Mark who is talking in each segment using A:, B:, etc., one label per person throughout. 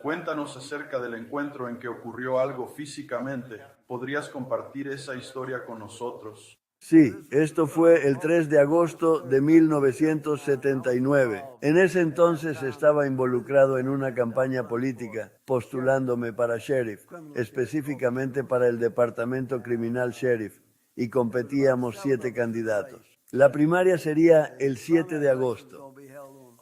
A: Cuéntanos acerca del encuentro en que ocurrió algo físicamente. ¿Podrías compartir esa historia con nosotros?
B: Sí, esto fue el 3 de agosto de 1979. En ese entonces estaba involucrado en una campaña política, postulándome para sheriff, específicamente para el Departamento Criminal Sheriff, y competíamos 7 candidatos. La primaria sería el 7 de agosto.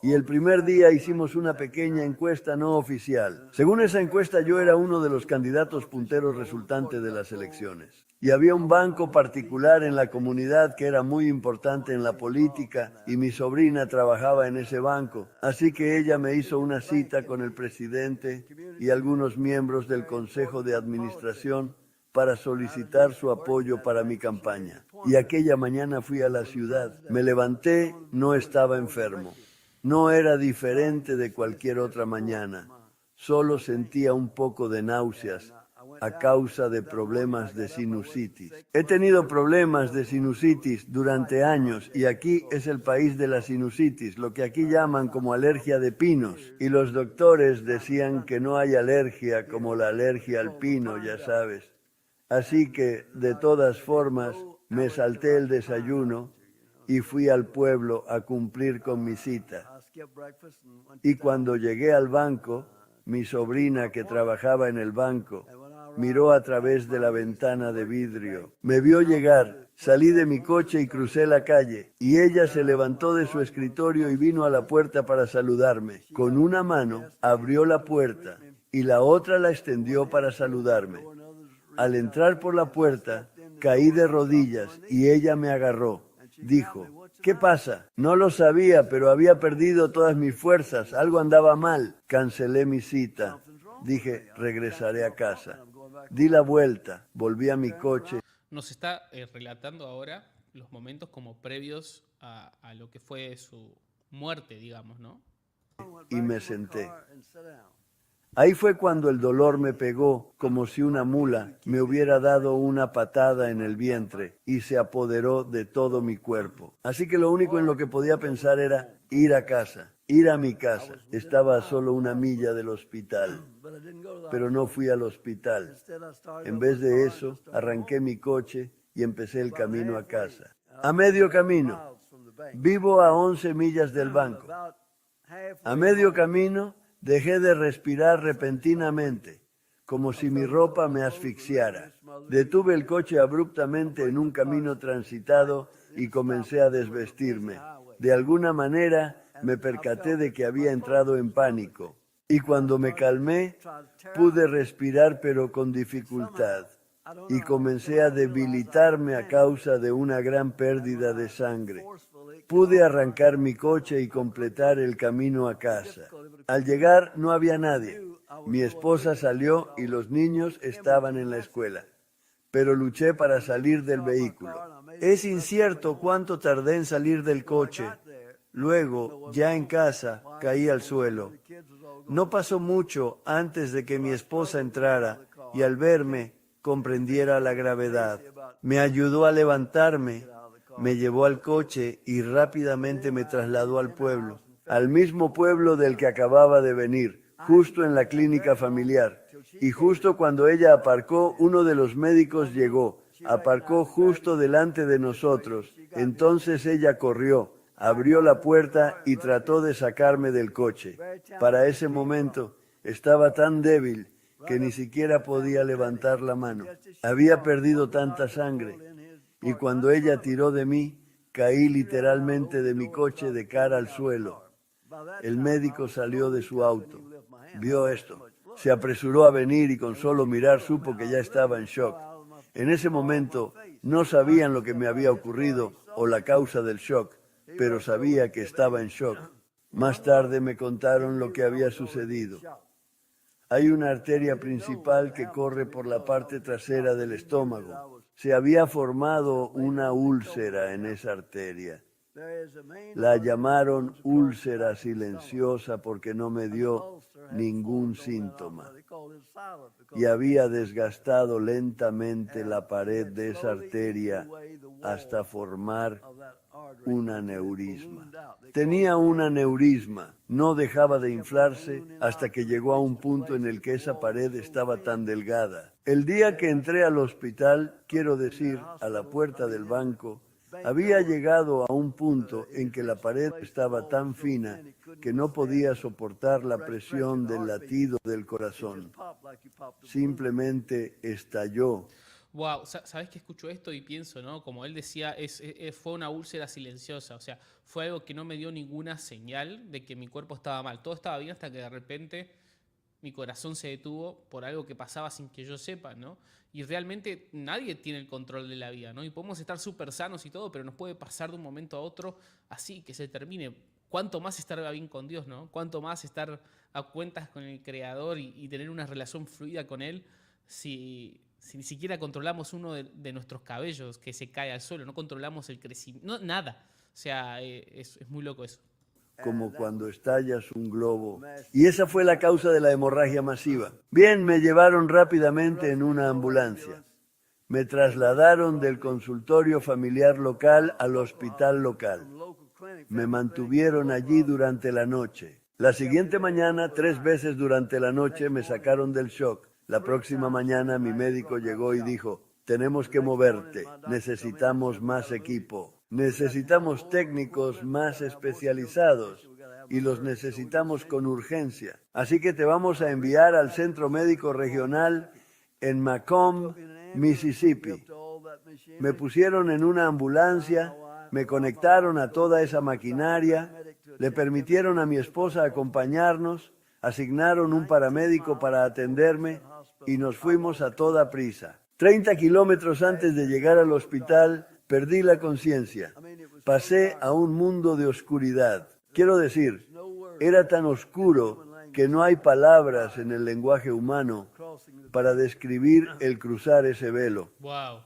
B: Y el primer día hicimos una pequeña encuesta no oficial. Según esa encuesta, yo era uno de los candidatos punteros resultantes de las elecciones. Y había un banco particular en la comunidad que era muy importante en la política y mi sobrina trabajaba en ese banco. Así que ella me hizo una cita con el presidente y algunos miembros del Consejo de Administración para solicitar su apoyo para mi campaña. Y aquella mañana fui a la ciudad. Me levanté, no estaba enfermo. No era diferente de cualquier otra mañana. Solo sentía un poco de náuseas a causa de problemas de sinusitis. He tenido problemas de sinusitis durante años y aquí es el país de la sinusitis, lo que aquí llaman como alergia de pinos. Y los doctores decían que no hay alergia como la alergia al pino, ya sabes. Así que, de todas formas, me salté el desayuno y fui al pueblo a cumplir con mi cita. Y cuando llegué al banco, mi sobrina que trabajaba en el banco miró a través de la ventana de vidrio. Me vio llegar, salí de mi coche y crucé la calle, y ella se levantó de su escritorio y vino a la puerta para saludarme. Con una mano abrió la puerta y la otra la extendió para saludarme. Al entrar por la puerta, caí de rodillas y ella me agarró. Dijo, ¿qué pasa? No lo sabía, pero había perdido todas mis fuerzas. Algo andaba mal. Cancelé mi cita. Dije, regresaré a casa. Di la vuelta, volví a mi coche.
C: Nos está relatando ahora los momentos como previos a lo que fue su muerte, digamos, ¿no?
B: Y me senté. Ahí fue cuando el dolor me pegó como si una mula me hubiera dado una patada en el vientre y se apoderó de todo mi cuerpo. Así que lo único en lo que podía pensar era ir a casa, ir a mi casa. Estaba a solo una milla del hospital, pero no fui al hospital. En vez de eso, arranqué mi coche y empecé el camino a casa. A medio camino, vivo a 11 millas del banco. A medio camino, dejé de respirar repentinamente, como si mi ropa me asfixiara. Detuve el coche abruptamente en un camino transitado y comencé a desvestirme. De alguna manera me percaté de que había entrado en pánico. Y cuando me calmé, pude respirar pero con dificultad. Y comencé a debilitarme a causa de una gran pérdida de sangre. Pude arrancar mi coche y completar el camino a casa. Al llegar no había nadie. Mi esposa salió y los niños estaban en la escuela. Pero luché para salir del vehículo. Es incierto cuánto tardé en salir del coche. Luego, ya en casa, caí al suelo. No pasó mucho antes de que mi esposa entrara y al verme comprendiera la gravedad. Me ayudó a levantarme, me llevó al coche y rápidamente me trasladó al pueblo, al mismo pueblo del que acababa de venir, justo en la clínica familiar. Y justo cuando ella aparcó, uno de los médicos llegó, aparcó justo delante de nosotros. Entonces ella corrió, abrió la puerta y trató de sacarme del coche. Para ese momento estaba tan débil que ni siquiera podía levantar la mano. Había perdido tanta sangre. Y cuando ella tiró de mí, caí literalmente de mi coche de cara al suelo. El médico salió de su auto. Vio esto. Se apresuró a venir y con solo mirar supo que ya estaba en shock. En ese momento no sabían lo que me había ocurrido o la causa del shock, pero sabía que estaba en shock. Más tarde me contaron lo que había sucedido. Hay una arteria principal que corre por la parte trasera del estómago. Se había formado una úlcera en esa arteria. La llamaron úlcera silenciosa porque no me dio ningún síntoma y había desgastado lentamente la pared de esa arteria hasta formar un aneurisma. Tenía un aneurisma, no dejaba de inflarse hasta que llegó a un punto en el que esa pared estaba tan delgada. El día que entré al hospital, quiero decir, a la puerta del banco, había llegado a un punto en que la pared estaba tan fina que no podía soportar la presión del latido del corazón. Simplemente estalló.
C: Wow, ¿sabes que escucho esto y pienso, ¿no? Como él decía, fue una úlcera silenciosa, o sea, fue algo que no me dio ninguna señal de que mi cuerpo estaba mal. Todo estaba bien hasta que de repente mi corazón se detuvo por algo que pasaba sin que yo sepa, ¿no? Y realmente nadie tiene el control de la vida, ¿no? Y podemos estar súper sanos y todo, pero nos puede pasar de un momento a otro así, que se termine. Cuánto más estar bien con Dios, ¿no? Cuánto más estar a cuentas con el Creador y tener una relación fluida con Él si ni siquiera controlamos uno de nuestros cabellos que se cae al suelo, no controlamos el crecimiento, no, nada. O sea, es muy loco eso.
B: Como cuando estallas un globo. Y esa fue la causa de la hemorragia masiva. Bien, me llevaron rápidamente en una ambulancia. Me trasladaron del consultorio familiar local al hospital local. Me mantuvieron allí durante la noche. La siguiente mañana, 3 veces durante la noche, me sacaron del shock. La próxima mañana mi médico llegó y dijo, tenemos que moverte, necesitamos más equipo. Necesitamos técnicos más especializados y los necesitamos con urgencia. Así que te vamos a enviar al Centro Médico Regional en Macomb, Mississippi. Me pusieron en una ambulancia, me conectaron a toda esa maquinaria, le permitieron a mi esposa acompañarnos, asignaron un paramédico para atenderme y nos fuimos a toda prisa. 30 kilómetros antes de llegar al hospital, perdí la conciencia. Pasé a un mundo de oscuridad. Quiero decir, era tan oscuro que no hay palabras en el lenguaje humano para describir el cruzar ese velo.
C: Wow.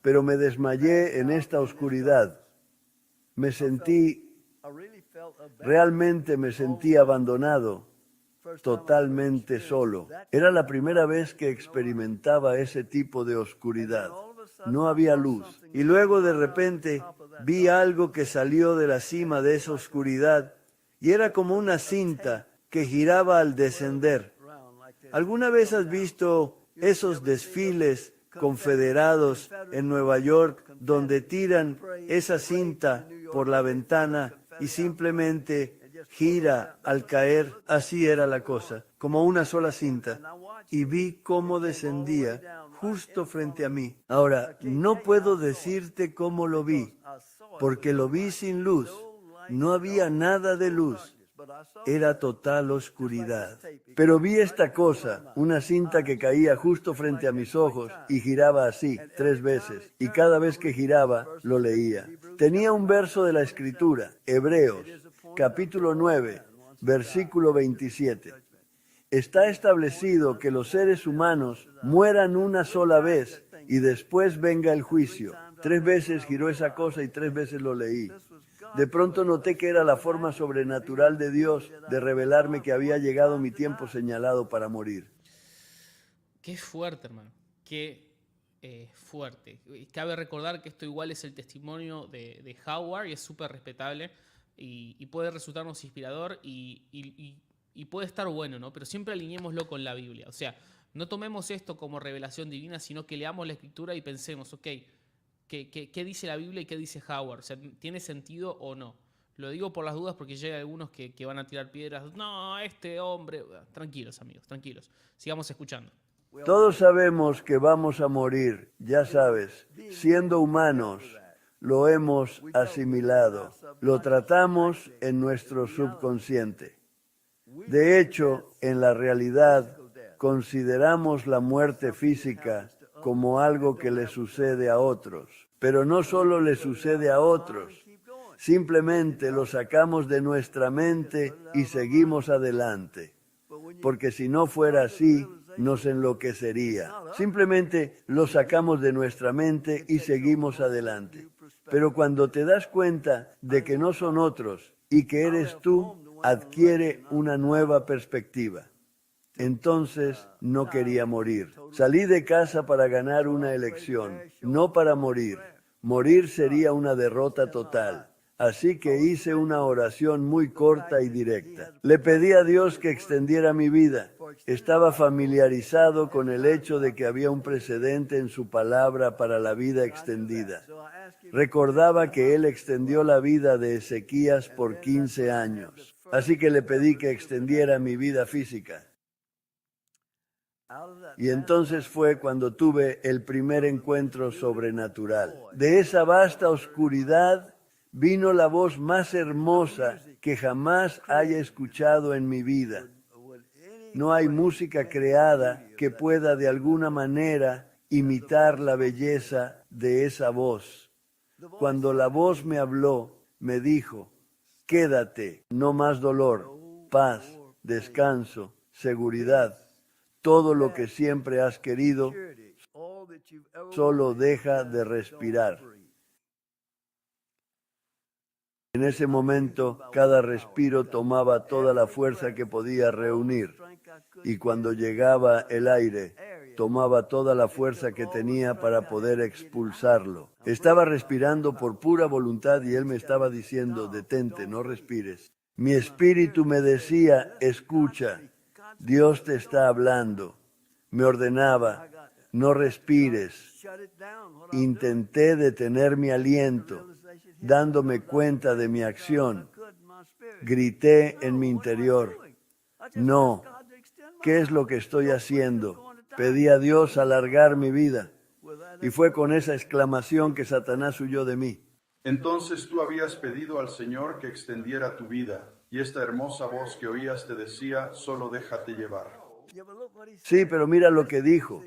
B: Pero me desmayé en esta oscuridad. Realmente me sentí abandonado, totalmente solo. Era la primera vez que experimentaba ese tipo de oscuridad. No había luz. Y luego de repente vi algo que salió de la cima de esa oscuridad y era como una cinta que giraba al descender. ¿Alguna vez has visto esos desfiles confederados en Nueva York donde tiran esa cinta por la ventana y simplemente gira al caer? Así era la cosa, como una sola cinta. Y vi cómo descendía justo frente a mí. Ahora, no puedo decirte cómo lo vi, porque lo vi sin luz. No había nada de luz. Era total oscuridad. Pero vi esta cosa, una cinta que caía justo frente a mis ojos y giraba así 3 veces. Y cada vez que giraba, lo leía. Tenía un verso de la Escritura, Hebreos, capítulo 9, versículo 27. Está establecido que los seres humanos mueran una sola vez y después venga el juicio. 3 veces giró esa cosa y 3 veces lo leí. De pronto noté que era la forma sobrenatural de Dios de revelarme que había llegado mi tiempo señalado para morir.
C: Qué fuerte, hermano. Qué fuerte. Cabe recordar que esto igual es el testimonio de Howard y es súper respetable y puede resultarnos inspirador y puede estar bueno, ¿no? Pero siempre alineémoslo con la Biblia. O sea, no tomemos esto como revelación divina, sino que leamos la Escritura y pensemos, ok, ¿qué dice la Biblia y qué dice Howard? O sea, ¿tiene sentido o no? Lo digo por las dudas porque llega algunos que van a tirar piedras. No, este hombre... Tranquilos, amigos, tranquilos. Sigamos escuchando.
B: Todos sabemos que vamos a morir, ya sabes, siendo humanos. Lo hemos asimilado, lo tratamos en nuestro subconsciente. De hecho, en la realidad, consideramos la muerte física como algo que le sucede a otros. Pero no solo le sucede a otros, simplemente lo sacamos de nuestra mente y seguimos adelante. Porque si no fuera así, nos enloquecería. Simplemente lo sacamos de nuestra mente y seguimos adelante. Pero cuando te das cuenta de que no son otros y que eres tú, adquiere una nueva perspectiva. Entonces no quería morir. Salí de casa para ganar una elección, no para morir. Morir sería una derrota total. Así que hice una oración muy corta y directa. Le pedí a Dios que extendiera mi vida. Estaba familiarizado con el hecho de que había un precedente en su palabra para la vida extendida. Recordaba que Él extendió la vida de Ezequías por 15 años. Así que le pedí que extendiera mi vida física. Y entonces fue cuando tuve el primer encuentro sobrenatural. De esa vasta oscuridad vino la voz más hermosa que jamás haya escuchado en mi vida. No hay música creada que pueda de alguna manera imitar la belleza de esa voz. Cuando la voz me habló, me dijo, quédate, no más dolor, paz, descanso, seguridad. Todo lo que siempre has querido, solo deja de respirar. En ese momento, cada respiro tomaba toda la fuerza que podía reunir. Y cuando llegaba el aire, tomaba toda la fuerza que tenía para poder expulsarlo. Estaba respirando por pura voluntad y Él me estaba diciendo, detente, no respires. Mi espíritu me decía, escucha, Dios te está hablando. Me ordenaba, no respires. Intenté detener mi aliento, dándome cuenta de mi acción. Grité en mi interior, no, ¿qué es lo que estoy haciendo? Pedí a Dios alargar mi vida. Y fue con esa exclamación que Satanás huyó de mí.
A: Entonces tú habías pedido al Señor que extendiera tu vida, y esta hermosa voz que oías te decía, solo déjate llevar.
B: Sí, pero mira lo que dijo.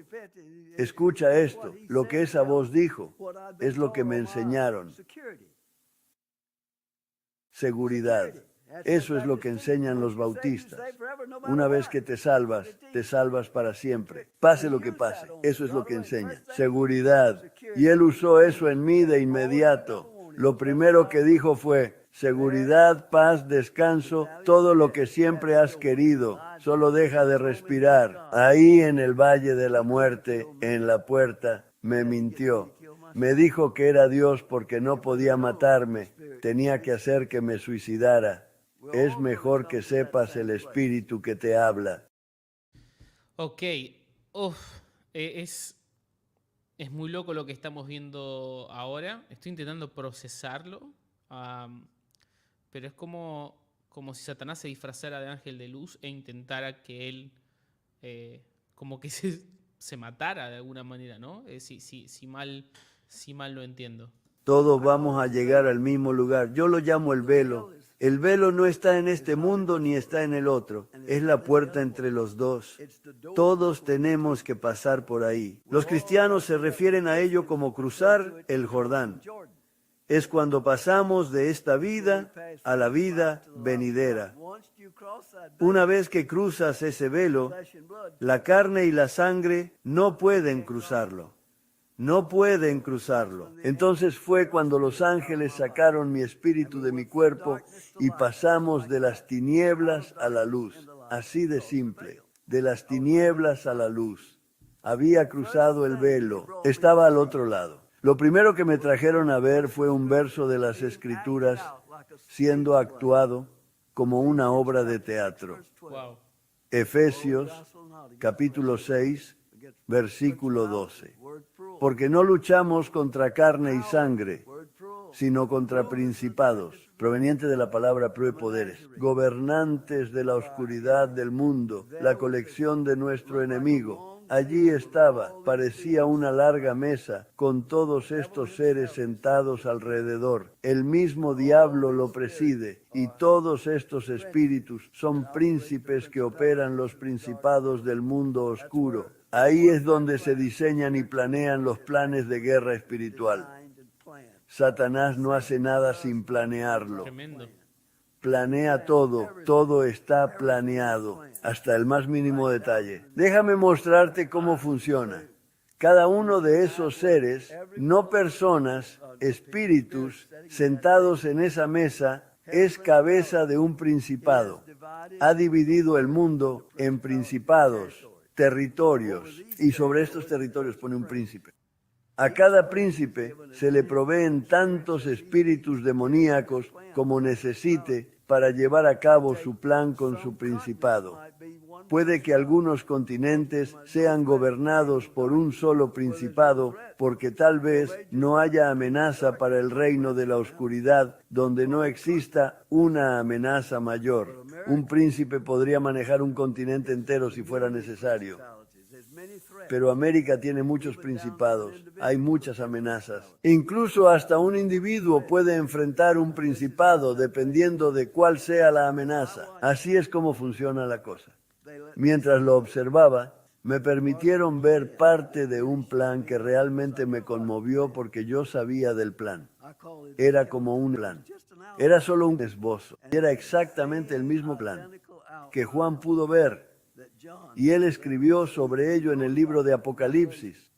B: Escucha esto. Lo que esa voz dijo es lo que me enseñaron. Seguridad. Eso es lo que enseñan los bautistas. Una vez que te salvas para siempre. Pase lo que pase. Eso es lo que enseñan. Seguridad. Y Él usó eso en mí de inmediato. Lo primero que dijo fue, seguridad, paz, descanso, todo lo que siempre has querido. Solo deja de respirar. Ahí en el valle de la muerte, en la puerta, me mintió. Me dijo que era Dios porque no podía matarme. Tenía que hacer que me suicidara. Es mejor que sepas el espíritu que te habla.
C: Ok. Uf, es muy loco lo que estamos viendo ahora. Estoy intentando procesarlo. Pero es como si Satanás se disfrazara de ángel de luz e intentara que él como que se matara de alguna manera, ¿no? Si mal lo entiendo.
B: Todos vamos a llegar al mismo lugar. Yo lo llamo el velo. El velo no está en este mundo ni está en el otro. Es la puerta entre los dos. Todos tenemos que pasar por ahí. Los cristianos se refieren a ello como cruzar el Jordán. Es cuando pasamos de esta vida a la vida venidera. Una vez que cruzas ese velo, la carne y la sangre no pueden cruzarlo. No pueden cruzarlo. Entonces fue cuando los ángeles sacaron mi espíritu de mi cuerpo y pasamos de las tinieblas a la luz. Así de simple. De las tinieblas a la luz. Había cruzado el velo. Estaba al otro lado. Lo primero que me trajeron a ver fue un verso de las Escrituras siendo actuado como una obra de teatro.
C: Wow.
B: Efesios, capítulo 6, versículo 12. Porque no luchamos contra carne y sangre, sino contra principados, proveniente de la palabra poderes, gobernantes de la oscuridad del mundo, la colección de nuestro enemigo. Allí estaba, parecía una larga mesa, con todos estos seres sentados alrededor. El mismo diablo lo preside, y todos estos espíritus son príncipes que operan los principados del mundo oscuro. Ahí es donde se diseñan y planean los planes de guerra espiritual. Satanás no hace nada sin planearlo.
C: Tremendo.
B: Planea todo, todo está planeado, hasta el más mínimo detalle. Déjame mostrarte cómo funciona. Cada uno de esos seres, no personas, espíritus, sentados en esa mesa, es cabeza de un principado. Ha dividido el mundo en principados, territorios, y sobre estos territorios pone un príncipe. A cada príncipe se le proveen tantos espíritus demoníacos como necesite para llevar a cabo su plan con su principado. Puede que algunos continentes sean gobernados por un solo principado, porque tal vez no haya amenaza para el reino de la oscuridad, donde no exista una amenaza mayor. Un príncipe podría manejar un continente entero si fuera necesario. Pero América tiene muchos principados, hay muchas amenazas. Incluso hasta un individuo puede enfrentar un principado dependiendo de cuál sea la amenaza. Así es como funciona la cosa. Mientras lo observaba, me permitieron ver parte de un plan que realmente me conmovió porque yo sabía del plan. Era como un plan. Era solo un esbozo. Era exactamente el mismo plan que Juan pudo ver. Y él escribió sobre ello en el libro de Apocalipsis.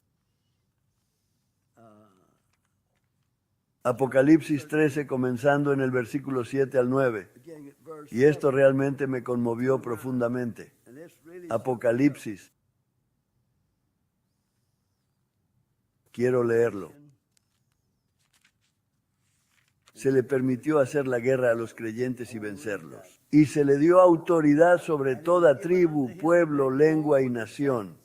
B: Apocalipsis 13, comenzando en el versículo 7 al 9. Y esto realmente me conmovió profundamente. Apocalipsis. Quiero leerlo. Se le permitió hacer la guerra a los creyentes y vencerlos. Y se le dio autoridad sobre toda tribu, pueblo, lengua y nación.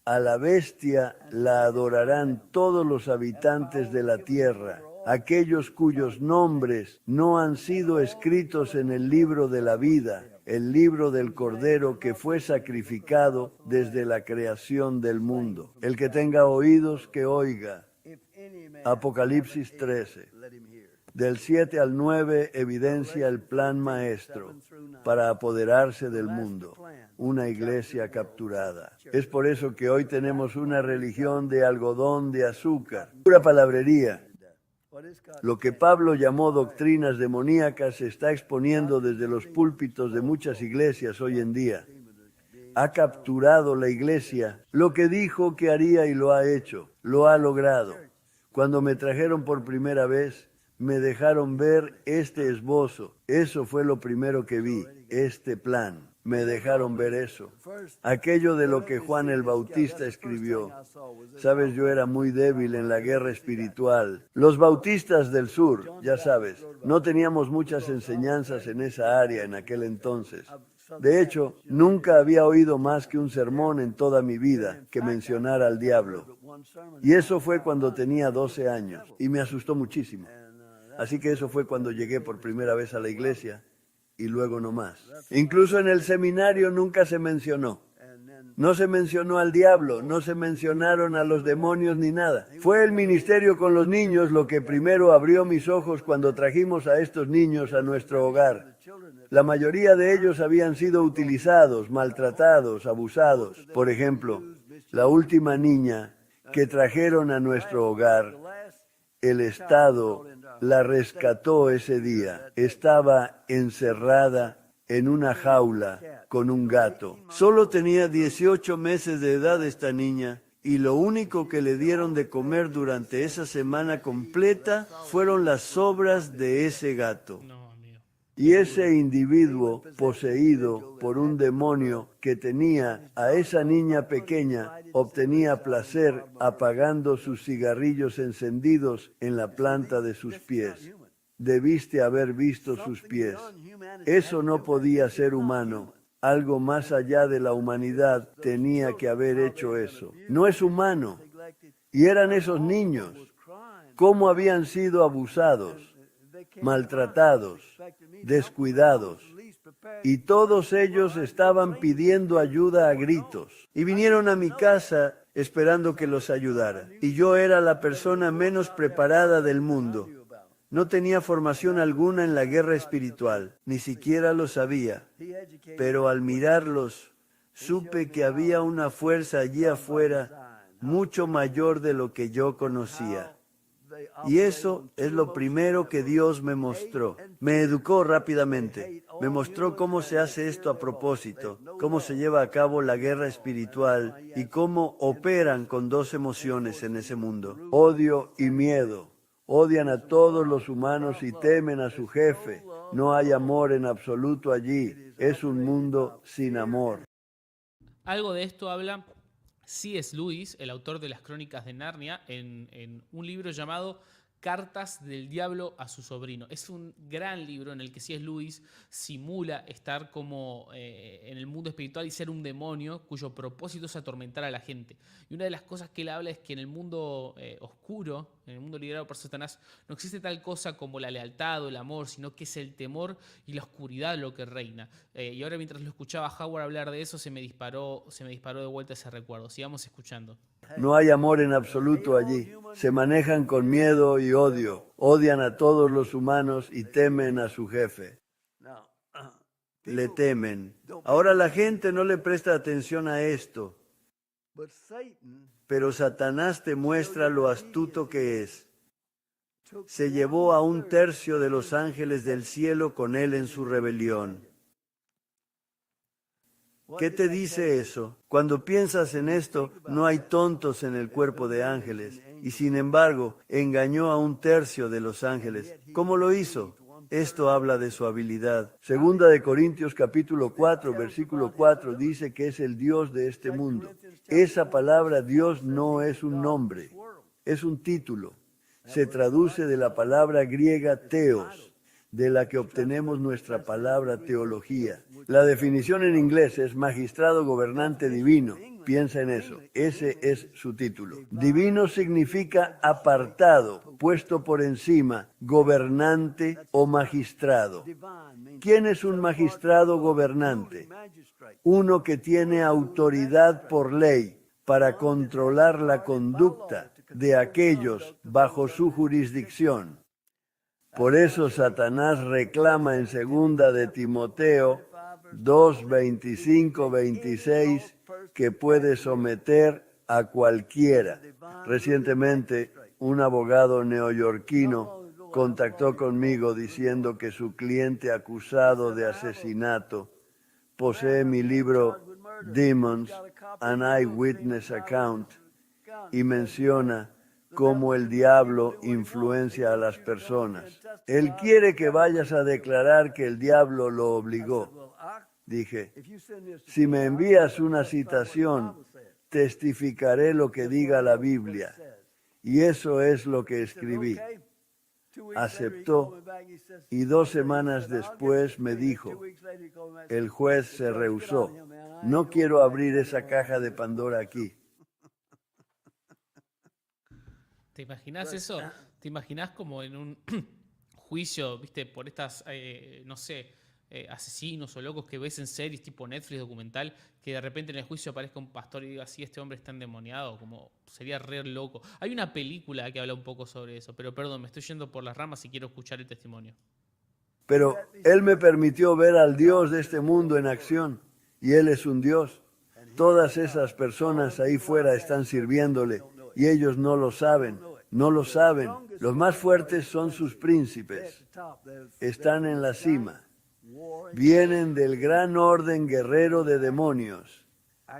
B: A la bestia la adorarán todos los habitantes de la tierra, aquellos cuyos nombres no han sido escritos en el libro de la vida, el libro del Cordero que fue sacrificado desde la creación del mundo. El que tenga oídos, que oiga. Apocalipsis 13. Del 7 al 9 evidencia el plan maestro para apoderarse del mundo, una iglesia capturada. Es por eso que hoy tenemos una religión de algodón de azúcar, pura palabrería. Lo que Pablo llamó doctrinas demoníacas se está exponiendo desde los púlpitos de muchas iglesias hoy en día. Ha capturado la iglesia, lo que dijo que haría y lo ha hecho, lo ha logrado. Cuando me trajeron por primera vez, me dejaron ver este esbozo. Eso fue lo primero que vi, este plan. Me dejaron ver eso. Aquello de lo que Juan el Bautista escribió. Sabes, yo era muy débil en la guerra espiritual. Los bautistas del sur, ya sabes, no teníamos muchas enseñanzas en esa área en aquel entonces. De hecho, nunca había oído más que un sermón en toda mi vida que mencionara al diablo. Y eso fue cuando tenía 12 años y me asustó muchísimo. Así que eso fue cuando llegué por primera vez a la iglesia y luego no más. Incluso en el seminario nunca se mencionó. No se mencionó al diablo, no se mencionaron a los demonios ni nada. Fue el ministerio con los niños lo que primero abrió mis ojos cuando trajimos a estos niños a nuestro hogar. La mayoría de ellos habían sido utilizados, maltratados, abusados. Por ejemplo, la última niña que trajeron a nuestro hogar, el Estado la rescató ese día. Estaba encerrada en una jaula con un gato. Solo tenía 18 meses de edad esta niña y lo único que le dieron de comer durante esa semana completa fueron las sobras de ese gato. Y ese individuo poseído por un demonio que tenía a esa niña pequeña obtenía placer apagando sus cigarrillos encendidos en la planta de sus pies. Debiste haber visto sus pies. Eso no podía ser humano. Algo más allá de la humanidad tenía que haber hecho eso. No es humano. Y eran esos niños. ¿Cómo habían sido abusados, maltratados, descuidados? Y todos ellos estaban pidiendo ayuda a gritos. Y vinieron a mi casa esperando que los ayudara. Y yo era la persona menos preparada del mundo. No tenía formación alguna en la guerra espiritual, ni siquiera lo sabía. Pero al mirarlos, supe que había una fuerza allí afuera mucho mayor de lo que yo conocía. Y eso es lo primero que Dios me mostró. Me educó rápidamente. Me mostró cómo se hace esto a propósito, cómo se lleva a cabo la guerra espiritual y cómo operan con dos emociones en ese mundo: odio y miedo. Odian a todos los humanos y temen a su jefe. No hay amor en absoluto allí. Es un mundo sin amor.
C: Algo de esto habla C.S. Lewis, el autor de las Crónicas de Narnia, en un libro llamado Cartas del Diablo a su sobrino. Es un gran libro en el que C.S. Lewis simula estar como en el mundo espiritual y ser un demonio cuyo propósito es atormentar a la gente. Y una de las cosas que él habla es que en el mundo oscuro, en el mundo liderado por Satanás, no existe tal cosa como la lealtad o el amor, sino que es el temor y la oscuridad lo que reina. Y ahora, mientras lo escuchaba a Howard hablar de eso, se me disparó de vuelta ese recuerdo. Sigamos escuchando.
B: No hay amor en absoluto allí. Se manejan con miedo y odio. Odian a todos los humanos y temen a su jefe. Le temen. Ahora la gente no le presta atención a esto. Pero Satanás te muestra lo astuto que es. Se llevó a 1/3 de los ángeles del cielo con él en su rebelión. ¿Qué te dice eso? Cuando piensas en esto, no hay tontos en el cuerpo de ángeles, y sin embargo, engañó a 1/3 de los ángeles. ¿Cómo lo hizo? Esto habla de su habilidad. Segunda de Corintios capítulo 4, versículo 4 dice que es el Dios de este mundo. Esa palabra Dios no es un nombre, es un título. Se traduce de la palabra griega theos, de la que obtenemos nuestra palabra teología. La definición en inglés es magistrado gobernante divino. Piensa en eso. Ese es su título. Divino significa apartado, puesto por encima, gobernante o magistrado. ¿Quién es un magistrado gobernante? Uno que tiene autoridad por ley para controlar la conducta de aquellos bajo su jurisdicción. Por eso Satanás reclama en 2 de Timoteo 2, 25, 26 que puede someter a cualquiera. Recientemente, un abogado neoyorquino contactó conmigo diciendo que su cliente acusado de asesinato posee mi libro Demons, an Eyewitness Account, y menciona cómo el diablo influencia a las personas. Él quiere que vayas a declarar que el diablo lo obligó. Dije, si me envías una citación, testificaré lo que diga la Biblia. Y eso es lo que escribí. Aceptó y 2 semanas después me dijo, el juez se rehusó. No quiero abrir esa caja de Pandora aquí.
C: ¿Te imaginas eso? ¿Te imaginas como en un juicio, viste, por estas, no sé, asesinos o locos que ves en series tipo Netflix documental, que de repente en el juicio aparezca un pastor y diga, sí, este hombre está endemoniado? Como sería re loco. Hay una película que habla un poco sobre eso, pero perdón, me estoy yendo por las ramas y quiero escuchar el testimonio.
B: Pero Él me permitió ver al Dios de este mundo en acción, y Él es un Dios. Todas esas personas ahí fuera están sirviéndole, y ellos no lo saben, no lo saben. Los más fuertes son sus príncipes. Están en la cima. Vienen del gran orden guerrero de demonios.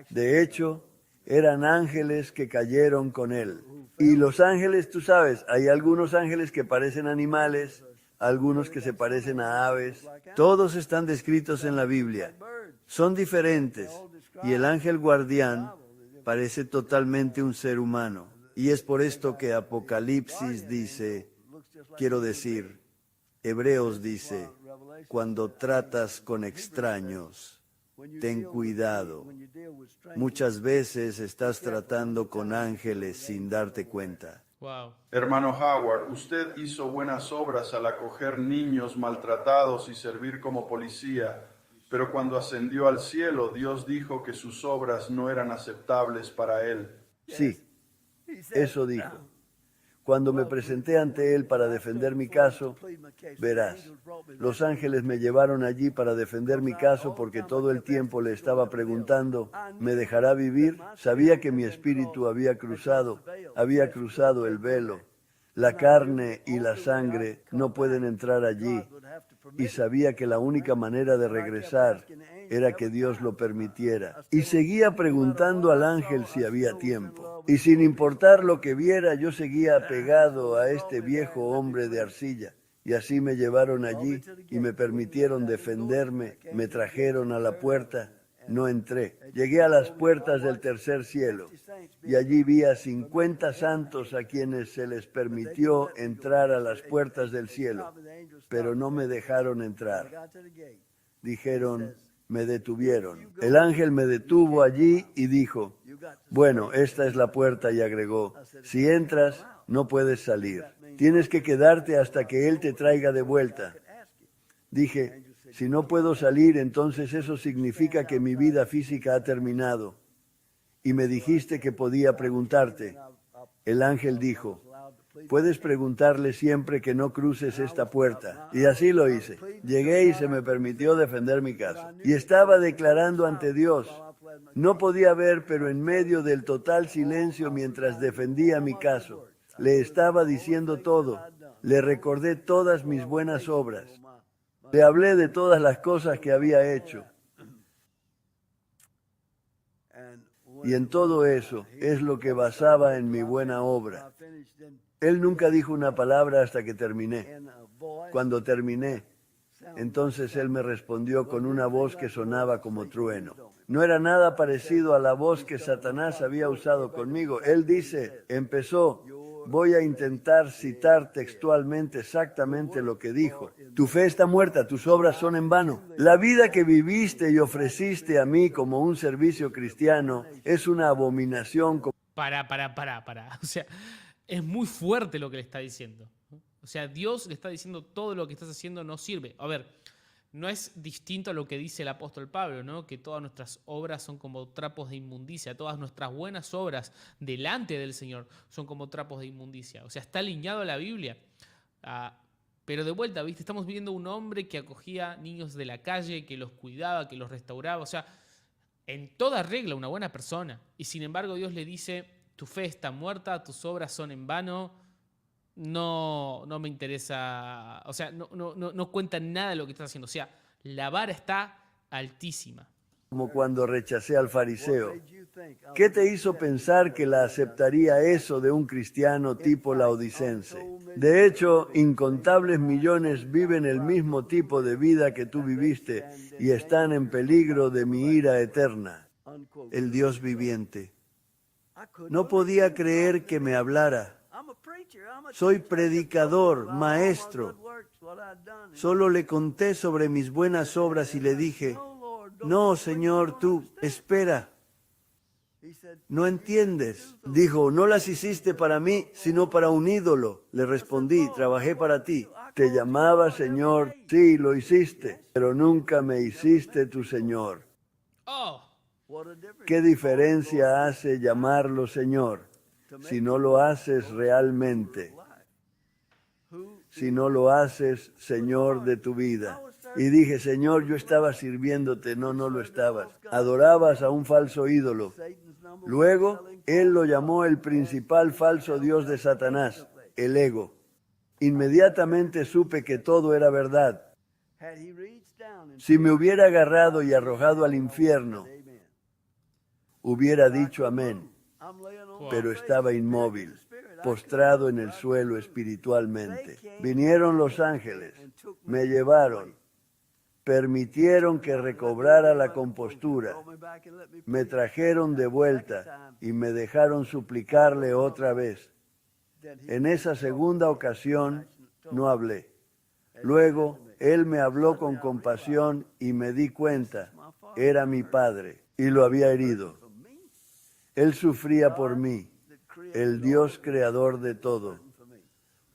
B: De hecho, eran ángeles que cayeron con él. Y los ángeles, tú sabes, hay algunos ángeles que parecen animales, algunos que se parecen a aves. Todos están descritos en la Biblia. Son diferentes. Y el ángel guardián parece totalmente un ser humano. Y es por esto que Apocalipsis dice, quiero decir, Hebreos dice, cuando tratas con extraños, ten cuidado. Muchas veces estás tratando con ángeles sin darte cuenta.
C: Wow.
A: Hermano Howard, usted hizo buenas obras al acoger niños maltratados y servir como policía, pero cuando ascendió al cielo, Dios dijo que sus obras no eran aceptables para él.
B: Sí, eso dijo. Cuando me presenté ante él para defender mi caso, verás, los ángeles me llevaron allí para defender mi caso porque todo el tiempo le estaba preguntando, ¿me dejará vivir? Sabía que mi espíritu había cruzado el velo. La carne y la sangre no pueden entrar allí. y sabía que la única manera de regresar era que Dios lo permitiera. Y seguía preguntando al ángel si había tiempo. Y sin importar lo que viera, yo seguía pegado a este viejo hombre de arcilla. Y así me llevaron allí y me permitieron defenderme, me trajeron a la puerta. No entré. Llegué a las puertas del tercer cielo y allí vi a 50 santos a quienes se les permitió entrar a las puertas del cielo, pero no me dejaron entrar. Dijeron, me detuvieron. El ángel me detuvo allí y dijo, bueno, esta es la puerta, y agregó, si entras, no puedes salir. Tienes que quedarte hasta que Él te traiga de vuelta. Dije, si no puedo salir, entonces eso significa que mi vida física ha terminado. Y me dijiste que podía preguntarte. El ángel dijo, puedes preguntarle siempre que no cruces esta puerta. Y así lo hice. Llegué y se me permitió defender mi caso. Y estaba declarando ante Dios. No podía ver, pero en medio del total silencio mientras defendía mi caso, le estaba diciendo todo. Le recordé todas mis buenas obras. Le hablé de todas las cosas que había hecho. Y en todo eso es lo que basaba en mi buena obra. Él nunca dijo una palabra hasta que terminé. Cuando terminé, entonces él me respondió con una voz que sonaba como trueno. No era nada parecido a la voz que Satanás había usado conmigo. Él dice, empezó. Voy a intentar citar textualmente exactamente lo que dijo. Tu fe está muerta, tus obras son en vano. La vida que viviste y ofreciste a mí como un servicio cristiano es una abominación.
C: Para. O sea, es muy fuerte lo que le está diciendo. O sea, Dios le está diciendo todo lo que estás haciendo no sirve. A ver, no es distinto a lo que dice el apóstol Pablo, ¿no? Que todas nuestras obras son como trapos de inmundicia, todas nuestras buenas obras delante del Señor son como trapos de inmundicia. O sea, está alineado a la Biblia. Pero de vuelta, ¿viste? Estamos viendo un hombre que acogía niños de la calle, que los cuidaba, que los restauraba. O sea, en toda regla una buena persona. Y sin embargo Dios le dice, tu fe está muerta, tus obras son en vano. No me interesa, o sea, no cuenta nada de lo que estás haciendo. O sea, la vara está altísima.
B: Como cuando rechacé al fariseo. ¿Qué te hizo pensar que la aceptaría eso de un cristiano tipo laodicense? De hecho, incontables millones viven el mismo tipo de vida que tú viviste y están en peligro de mi ira eterna. El Dios viviente. No podía creer que me hablara. Soy predicador, maestro. Solo le conté sobre mis buenas obras y le dije, no, Señor, tú, espera. No entiendes. Dijo, no las hiciste para mí, sino para un ídolo. Le respondí, trabajé para ti. Te llamaba Señor, sí, lo hiciste, pero nunca me hiciste tu Señor. ¿Qué diferencia hace llamarlo Señor si no lo haces realmente? Si no lo haces Señor de tu vida. Y dije, Señor, yo estaba sirviéndote. No lo estabas. Adorabas a un falso ídolo. Luego, Él lo llamó el principal falso dios de Satanás, el ego. Inmediatamente supe que todo era verdad. Si me hubiera agarrado y arrojado al infierno, hubiera dicho amén. Pero estaba inmóvil, postrado en el suelo espiritualmente. Vinieron los ángeles, me llevaron, permitieron que recobrara la compostura, me trajeron de vuelta y me dejaron suplicarle otra vez. En esa segunda ocasión no hablé. Luego Él me habló con compasión y me di cuenta, era mi padre y lo había herido. Él sufría por mí, el Dios creador de todo,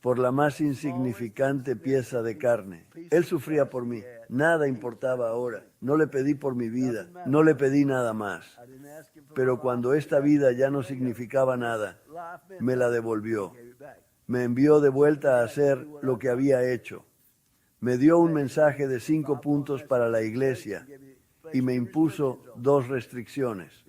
B: por la más insignificante pieza de carne. Él sufría por mí, nada importaba ahora. No le pedí por mi vida, no le pedí nada más. Pero cuando esta vida ya no significaba nada, me la devolvió. Me envió de vuelta a hacer lo que había hecho. Me dio un mensaje de 5 puntos para la iglesia y me impuso 2 restricciones.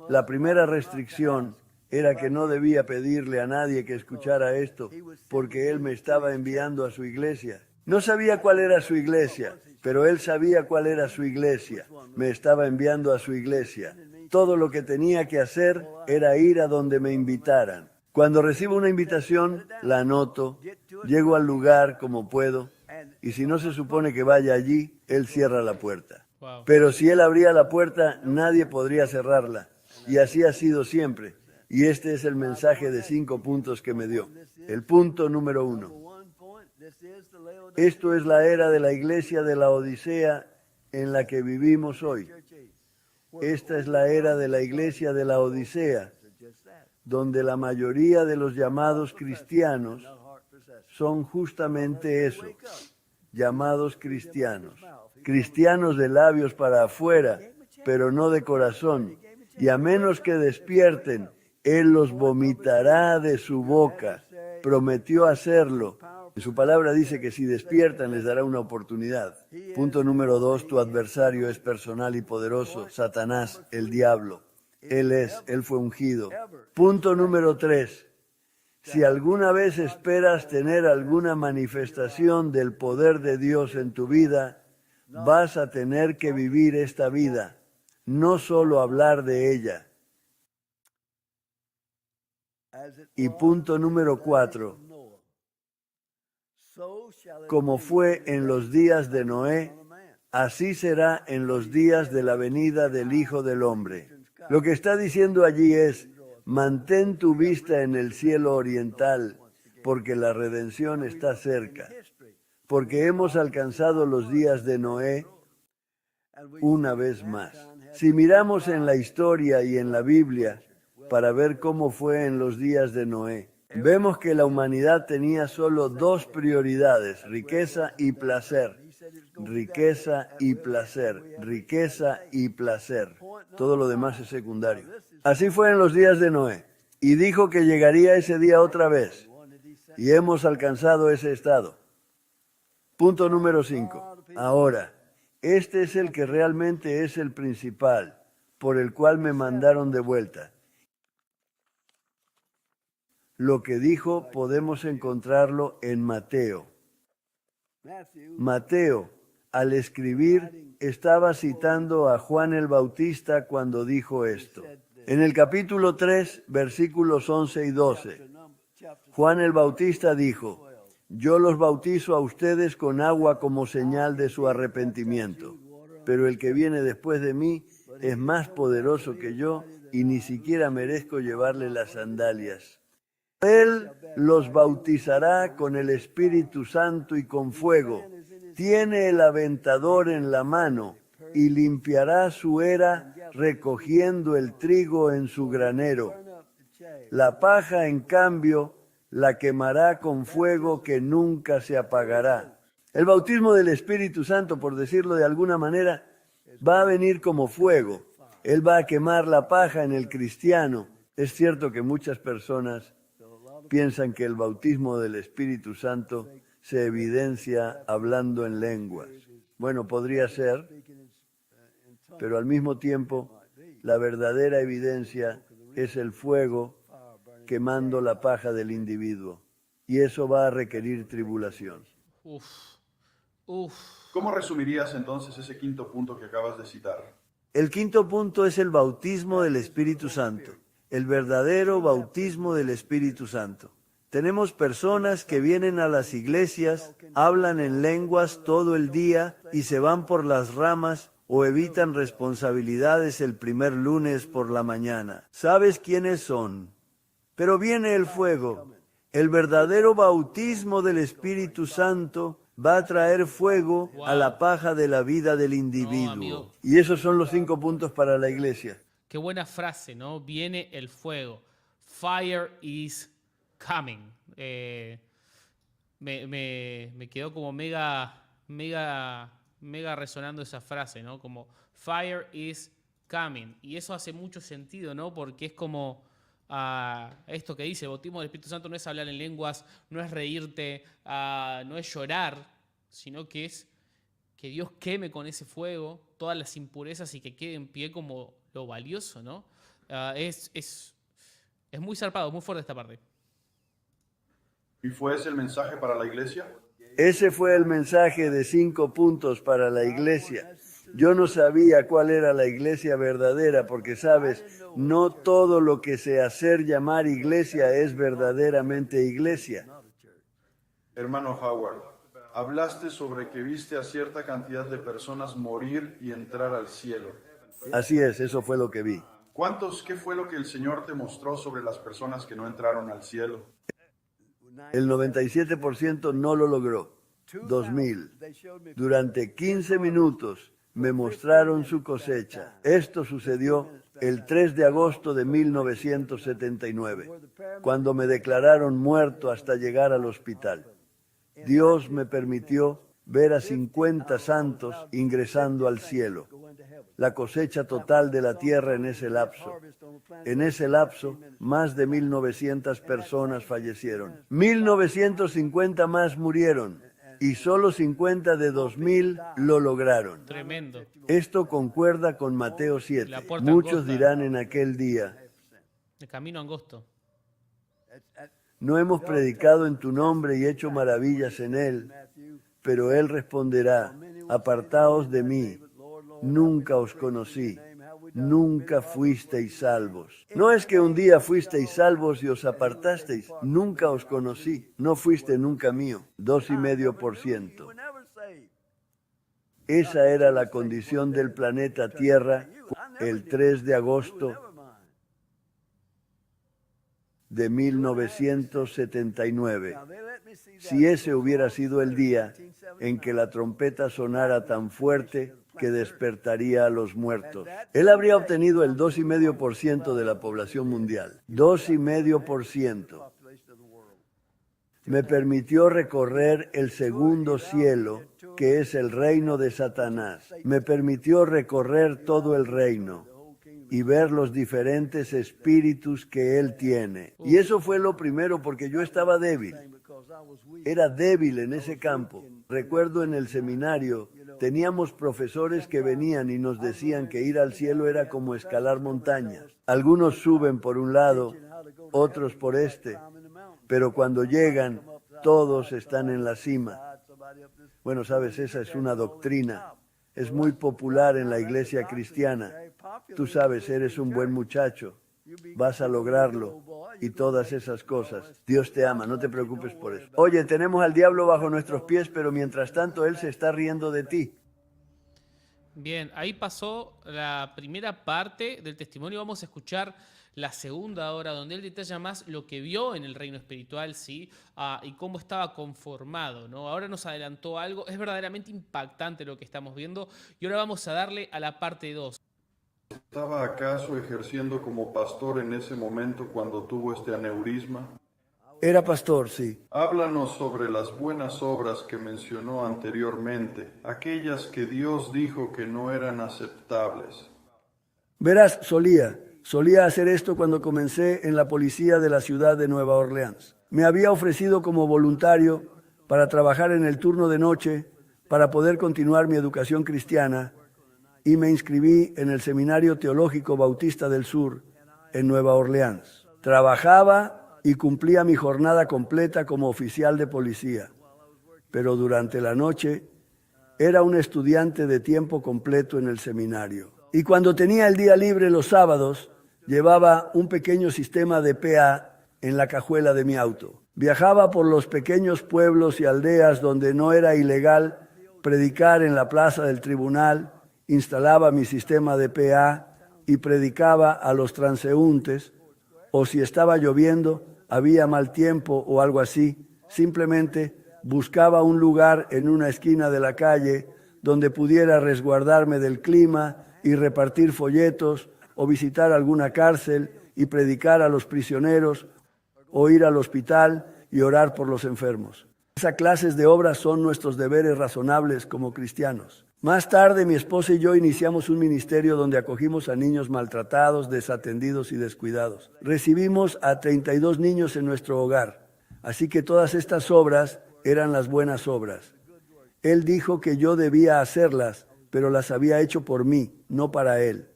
B: La primera restricción era que no debía pedirle a nadie que escuchara esto, porque Él me estaba enviando a su iglesia. No sabía cuál era su iglesia, pero él sabía cuál era su iglesia. Me estaba enviando a su iglesia. Todo lo que tenía que hacer era ir a donde me invitaran. Cuando recibo una invitación, la anoto, llego al lugar como puedo, y si no se supone que vaya allí, él cierra la puerta.
C: Wow.
B: Pero si él abría la puerta, nadie podría cerrarla. Y así ha sido siempre. Y este es el mensaje de 5 puntos que me dio. El punto número 1. Esto es la era de la iglesia de la Odisea en la que vivimos hoy. Esta es la era de la iglesia de la Odisea, donde la mayoría de los llamados cristianos son justamente eso, llamados cristianos. Cristianos de labios para afuera, pero no de corazón. Y a menos que despierten, Él los vomitará de su boca. Prometió hacerlo. En su palabra dice que si despiertan les dará una oportunidad. Punto número 2, tu adversario es personal y poderoso, Satanás, el diablo. Él fue ungido. Punto número 3, si alguna vez esperas tener alguna manifestación del poder de Dios en tu vida, vas a tener que vivir esta vida, no solo hablar de ella. Y punto número 4, como fue en los días de Noé, así será en los días de la venida del Hijo del Hombre. Lo que está diciendo allí es, mantén tu vista en el cielo oriental, porque la redención está cerca. Porque hemos alcanzado los días de Noé una vez más. Si miramos en la historia y en la Biblia para ver cómo fue en los días de Noé, vemos que la humanidad tenía solo 2 prioridades, riqueza y placer. Riqueza y placer, riqueza y placer. Todo lo demás es secundario. Así fue en los días de Noé. Y dijo que llegaría ese día otra vez. Y hemos alcanzado ese estado. Punto número 5. Ahora, este es el que realmente es el principal, por el cual me mandaron de vuelta. Lo que dijo podemos encontrarlo en Mateo. Mateo, al escribir, estaba citando a Juan el Bautista cuando dijo esto. En el capítulo 3, versículos 11 y 12, Juan el Bautista dijo, yo los bautizo a ustedes con agua como señal de su arrepentimiento, pero el que viene después de mí es más poderoso que yo y ni siquiera merezco llevarle las sandalias. Él los bautizará con el Espíritu Santo y con fuego. Tiene el aventador en la mano y limpiará su era recogiendo el trigo en su granero. La paja, en cambio, la quemará con fuego que nunca se apagará. El bautismo del Espíritu Santo, por decirlo de alguna manera, va a venir como fuego. Él va a quemar la paja en el cristiano. Es cierto que muchas personas piensan que el bautismo del Espíritu Santo se evidencia hablando en lenguas. Bueno, podría ser, pero al mismo tiempo, la verdadera evidencia es el fuego quemando la paja del individuo. Y eso va a requerir tribulación.
A: ¿Cómo resumirías entonces ese 5.º punto que acabas de citar?
B: El 5.º punto es el bautismo del Espíritu Santo. El verdadero bautismo del Espíritu Santo. Tenemos personas que vienen a las iglesias, hablan en lenguas todo el día y se van por las ramas o evitan responsabilidades el primer lunes por la mañana. ¿Sabes quiénes son? Pero viene el fuego. El verdadero bautismo del Espíritu Santo va a traer fuego a la paja de la vida del individuo. Y esos son los 5 puntos para la iglesia.
C: Qué buena frase, ¿no? Viene el fuego. Fire is coming. Me quedó como mega resonando esa frase, ¿no? Como fire is coming. Y eso hace mucho sentido, ¿no? Porque es como esto que dice, el bautismo del Espíritu Santo no es hablar en lenguas, no es reírte, no es llorar, sino que es que Dios queme con ese fuego todas las impurezas y que quede en pie como lo valioso, ¿no? Es muy zarpado, muy fuerte esta parte.
A: ¿Y fue ese el mensaje para la iglesia?
B: Ese fue el mensaje de 5 puntos para la iglesia. Yo no sabía cuál era la iglesia verdadera porque, sabes, no todo lo que se hace llamar iglesia es verdaderamente iglesia.
A: Hermano Howard, hablaste sobre que viste a cierta cantidad de personas morir y entrar al cielo.
B: Así es, eso fue lo que vi.
A: ¿Qué fue lo que el Señor te mostró sobre las personas que no entraron al cielo?
B: El 97% no lo logró. 2000. Durante 15 minutos me mostraron su cosecha. Esto sucedió el 3 de agosto de 1979, cuando me declararon muerto hasta llegar al hospital. Dios me permitió ver a 50 santos ingresando al cielo. La cosecha total de la tierra en ese lapso. En ese lapso, más de 1.900 personas fallecieron. 1.950 más murieron y solo 50 de 2.000 lo lograron.
C: Tremendo.
B: Esto concuerda con Mateo 7.
C: La puerta
B: Muchos
C: angosta.
B: dirán en aquel día,
C: El camino angosto.
B: no hemos predicado en tu nombre y hecho maravillas en él, pero él responderá, apartaos de mí, nunca os conocí, nunca fuisteis salvos. No es que un día fuisteis salvos y os apartasteis, nunca os conocí, no fuiste nunca mío, 2,5%. Esa era la condición del planeta Tierra el 3 de agosto de 1979. Si ese hubiera sido el día en que la trompeta sonara tan fuerte que despertaría a los muertos, él habría obtenido el 2,5% de la población mundial. 2,5%. Me permitió recorrer el segundo cielo, que es el reino de Satanás. Me permitió recorrer todo el reino y ver los diferentes espíritus que él tiene. Y eso fue lo primero, porque yo estaba débil. Era débil en ese campo. Recuerdo en el seminario, teníamos profesores que venían y nos decían que ir al cielo era como escalar montañas. Algunos suben por un lado, otros por este, pero cuando llegan, todos están en la cima. Bueno, sabes, esa es una doctrina. Es muy popular en la iglesia cristiana. Tú sabes, eres un buen muchacho, vas a lograrlo y todas esas cosas. Dios te ama, no te preocupes por eso. Oye, tenemos al diablo bajo nuestros pies, pero mientras tanto él se está riendo de ti.
C: Bien, ahí pasó la primera parte del testimonio. Vamos a escuchar la segunda ahora, donde él detalla más lo que vio en el reino espiritual, ¿sí? Y cómo estaba conformado, ¿no? Ahora nos adelantó algo. Es verdaderamente impactante lo que estamos viendo. Y ahora vamos a darle a la parte 2.
A: ¿Estaba acaso ejerciendo como pastor en ese momento cuando tuvo este aneurisma?
B: Era pastor, sí.
A: Háblanos sobre las buenas obras que mencionó anteriormente, aquellas que Dios dijo que no eran aceptables.
B: Verás, solía hacer esto cuando comencé en la policía de la ciudad de Nueva Orleans. Me había ofrecido como voluntario para trabajar en el turno de noche para poder continuar mi educación cristiana y me inscribí en el Seminario Teológico Bautista del Sur en Nueva Orleans. Trabajaba y cumplía mi jornada completa como oficial de policía, pero durante la noche era un estudiante de tiempo completo en el seminario. Y cuando tenía el día libre los sábados, llevaba un pequeño sistema de PA en la cajuela de mi auto. Viajaba por los pequeños pueblos y aldeas donde no era ilegal predicar en la plaza del tribunal, instalaba mi sistema de PA y predicaba a los transeúntes, o si estaba lloviendo, había mal tiempo o algo así, simplemente buscaba un lugar en una esquina de la calle donde pudiera resguardarme del clima y repartir folletos o visitar alguna cárcel y predicar a los prisioneros o ir al hospital y orar por los enfermos. Esas clases de obras son nuestros deberes razonables como cristianos. Más tarde, mi esposa y yo iniciamos un ministerio donde acogimos a niños maltratados, desatendidos y descuidados. Recibimos a 32 niños en nuestro hogar, así que todas estas obras eran las buenas obras. Él dijo que yo debía hacerlas, pero las había hecho por mí, no para él.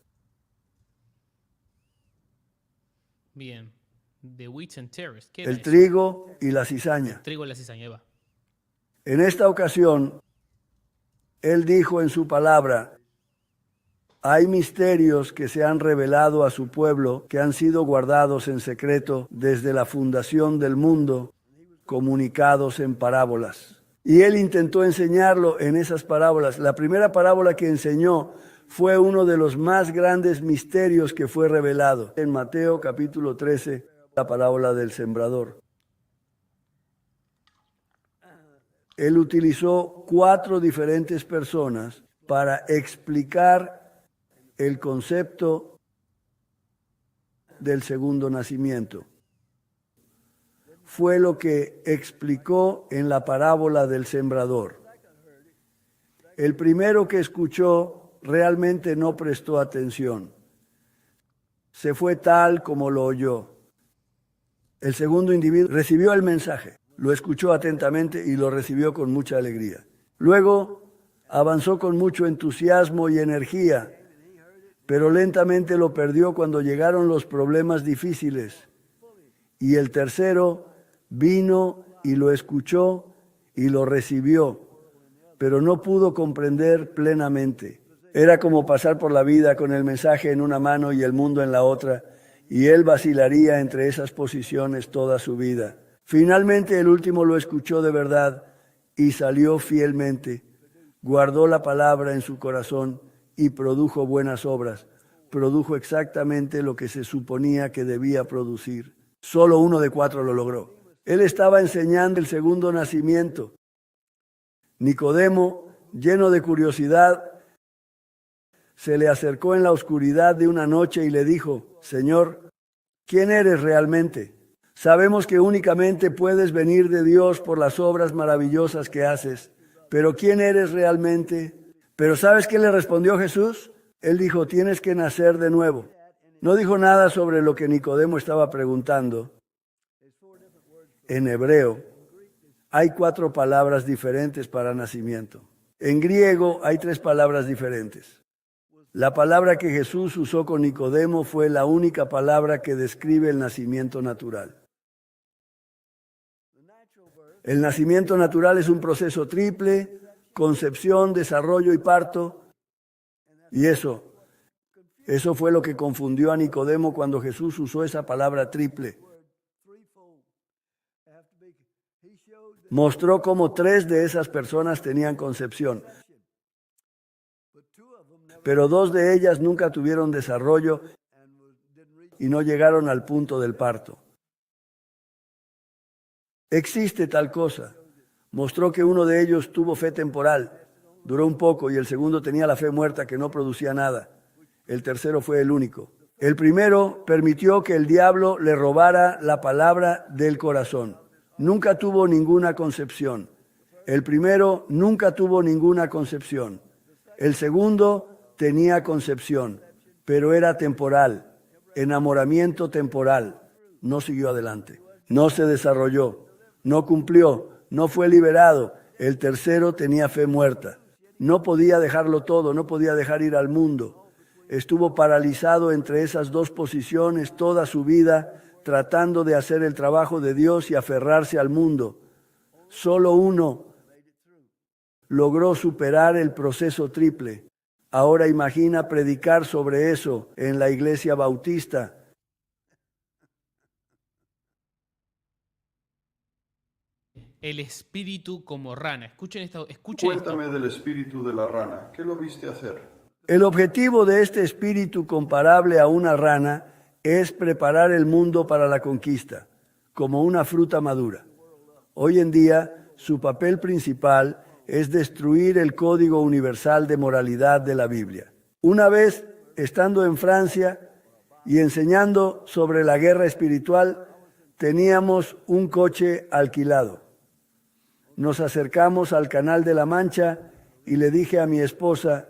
C: Bien. The wheat and tares. ¿Qué era
B: El
C: eso?
B: trigo y la cizaña.
C: El trigo y la cizaña, Eva.
B: En esta ocasión, él dijo en su palabra: hay misterios que se han revelado a su pueblo, que han sido guardados en secreto desde la fundación del mundo, comunicados en parábolas. Y él intentó enseñarlo en esas parábolas. La primera parábola que enseñó fue uno de los más grandes misterios que fue revelado. En Mateo capítulo 13, la parábola del sembrador. Él utilizó 4 diferentes personas para explicar el concepto del segundo nacimiento. Fue lo que explicó en la parábola del sembrador. El primero que escuchó realmente no prestó atención. Se fue tal como lo oyó. El segundo individuo recibió el mensaje, lo escuchó atentamente y lo recibió con mucha alegría. Luego avanzó con mucho entusiasmo y energía, pero lentamente lo perdió cuando llegaron los problemas difíciles. Y el tercero vino y lo escuchó y lo recibió, pero no pudo comprender plenamente. Era como pasar por la vida con el mensaje en una mano y el mundo en la otra, y él vacilaría entre esas posiciones toda su vida. Finalmente el último lo escuchó de verdad y salió fielmente, guardó la palabra en su corazón y produjo buenas obras. Produjo exactamente lo que se suponía que debía producir. Solo 1 de 4 lo logró. Él estaba enseñando el segundo nacimiento. Nicodemo, lleno de curiosidad, se le acercó en la oscuridad de una noche y le dijo: Señor, ¿quién eres realmente? Sabemos que únicamente puedes venir de Dios por las obras maravillosas que haces, pero ¿quién eres realmente? ¿Pero sabes qué le respondió Jesús? Él dijo: tienes que nacer de nuevo. No dijo nada sobre lo que Nicodemo estaba preguntando. En hebreo hay 4 palabras diferentes para nacimiento. En griego hay 3 palabras diferentes. La palabra que Jesús usó con Nicodemo fue la única palabra que describe el nacimiento natural. El nacimiento natural es un proceso triple: concepción, desarrollo y parto. Y eso fue lo que confundió a Nicodemo cuando Jesús usó esa palabra triple. Mostró cómo 3 de esas personas tenían concepción, pero 2 de ellas nunca tuvieron desarrollo y no llegaron al punto del parto. Existe tal cosa. Mostró que uno de ellos tuvo fe temporal, duró un poco, y el segundo tenía la fe muerta que no producía nada. El tercero fue el único. El primero permitió que el diablo le robara la palabra del corazón. Nunca tuvo ninguna concepción. El primero nunca tuvo ninguna concepción. El segundo tenía concepción, pero era temporal, enamoramiento temporal. No siguió adelante, no se desarrolló, no cumplió, no fue liberado. El tercero tenía fe muerta. No podía dejarlo todo, no podía dejar ir al mundo. Estuvo paralizado entre esas 2 posiciones toda su vida, tratando de hacer el trabajo de Dios y aferrarse al mundo. Solo uno logró superar el proceso triple. Ahora imagina predicar sobre eso en la iglesia bautista.
C: El espíritu como rana. Escuchen esto.
A: Cuéntame del espíritu de la rana. ¿Qué lo viste hacer?
B: El objetivo de este espíritu comparable a una rana es preparar el mundo para la conquista, como una fruta madura. Hoy en día, su papel principal es destruir el código universal de moralidad de la Biblia. Una vez, estando en Francia y enseñando sobre la guerra espiritual, teníamos un coche alquilado. Nos acercamos al Canal de la Mancha y le dije a mi esposa: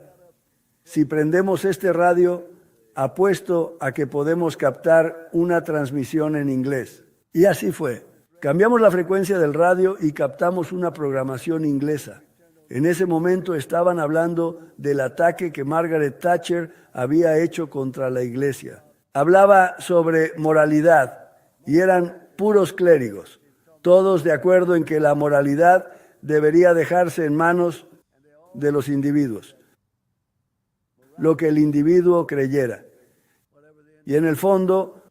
B: si prendemos este radio, apuesto a que podemos captar una transmisión en inglés. Y así fue. Cambiamos la frecuencia del radio y captamos una programación inglesa. En ese momento estaban hablando del ataque que Margaret Thatcher había hecho contra la iglesia. Hablaba sobre moralidad y eran puros clérigos, todos de acuerdo en que la moralidad debería dejarse en manos de los individuos, lo que el individuo creyera. Y en el fondo,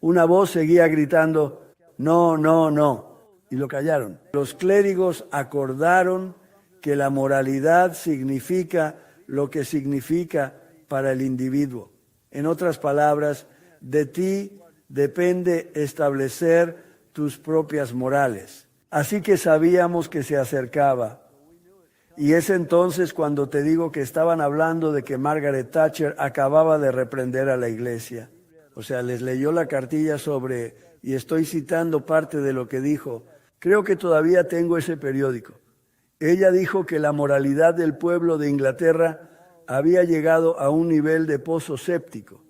B: una voz seguía gritando, no, no, no, y lo callaron. Los clérigos acordaron que la moralidad significa lo que significa para el individuo. En otras palabras, de ti depende establecer tus propias morales. Así que sabíamos que se acercaba. Y es entonces cuando te digo que estaban hablando de que Margaret Thatcher acababa de reprender a la iglesia. O sea, les leyó la cartilla sobre, y estoy citando parte de lo que dijo. Creo que todavía tengo ese periódico. Ella dijo que la moralidad del pueblo de Inglaterra había llegado a un nivel de pozo séptico.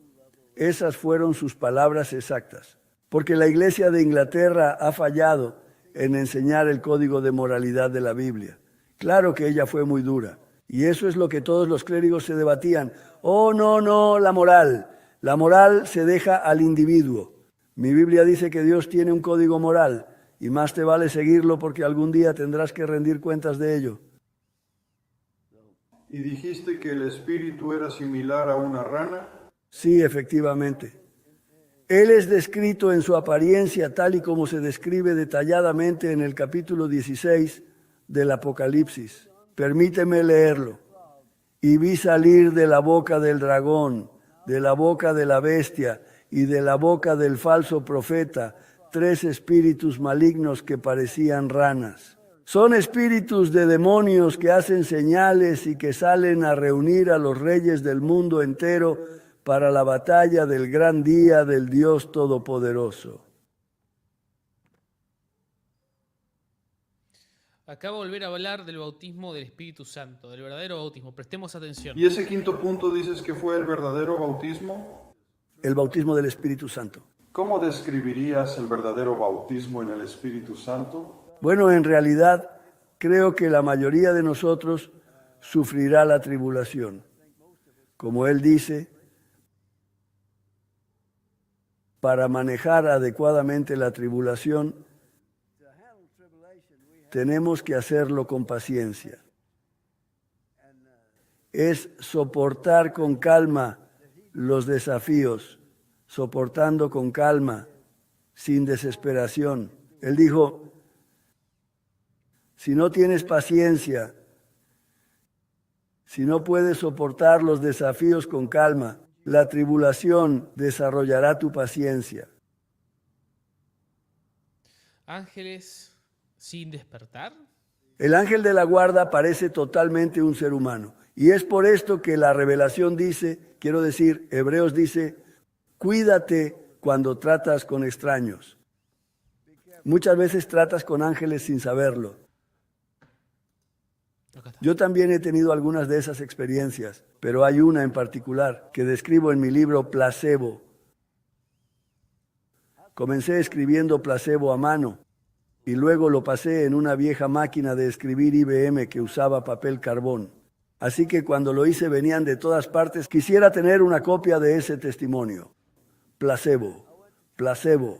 B: Esas fueron sus palabras exactas. Porque la iglesia de Inglaterra ha fallado en enseñar el código de moralidad de la Biblia. Claro que ella fue muy dura. Y eso es lo que todos los clérigos se debatían. Oh, no, no, la moral. La moral se deja al individuo. Mi Biblia dice que Dios tiene un código moral y más te vale seguirlo porque algún día tendrás que rendir cuentas de ello.
A: ¿Y dijiste que el espíritu era similar a una rana?
B: Sí, efectivamente. Él es descrito en su apariencia tal y como se describe detalladamente en el capítulo 16 del Apocalipsis. Permíteme leerlo. Y vi salir de la boca del dragón, de la boca de la bestia y de la boca del falso profeta, 3 espíritus malignos que parecían ranas. Son espíritus de demonios que hacen señales y que salen a reunir a los reyes del mundo entero para la batalla del gran día del Dios Todopoderoso.
C: Acá volver a hablar del bautismo del Espíritu Santo, del verdadero bautismo. Prestemos atención.
A: ¿Y ese quinto punto dices que fue el verdadero bautismo?
B: El bautismo del Espíritu Santo.
A: ¿Cómo describirías el verdadero bautismo en el Espíritu Santo?
B: Bueno, en realidad creo que la mayoría de nosotros sufrirá la tribulación. Como él dice, para manejar adecuadamente la tribulación, tenemos que hacerlo con paciencia. Es soportar con calma los desafíos, soportando con calma, sin desesperación. Él dijo, si no tienes paciencia, si no puedes soportar los desafíos con calma, la tribulación desarrollará tu paciencia.
C: Ángeles sin despertar.
B: El ángel de la guarda parece totalmente un ser humano. Y es por esto que la revelación dice, quiero decir, Hebreos dice, cuídate cuando tratas con extraños. Muchas veces tratas con ángeles sin saberlo. Yo también he tenido algunas de esas experiencias, pero hay una en particular que describo en mi libro Placebo. Comencé escribiendo placebo a mano y luego lo pasé en una vieja máquina de escribir IBM que usaba papel carbón. Así que cuando lo hice venían de todas partes. Quisiera tener una copia de ese testimonio. Placebo, placebo.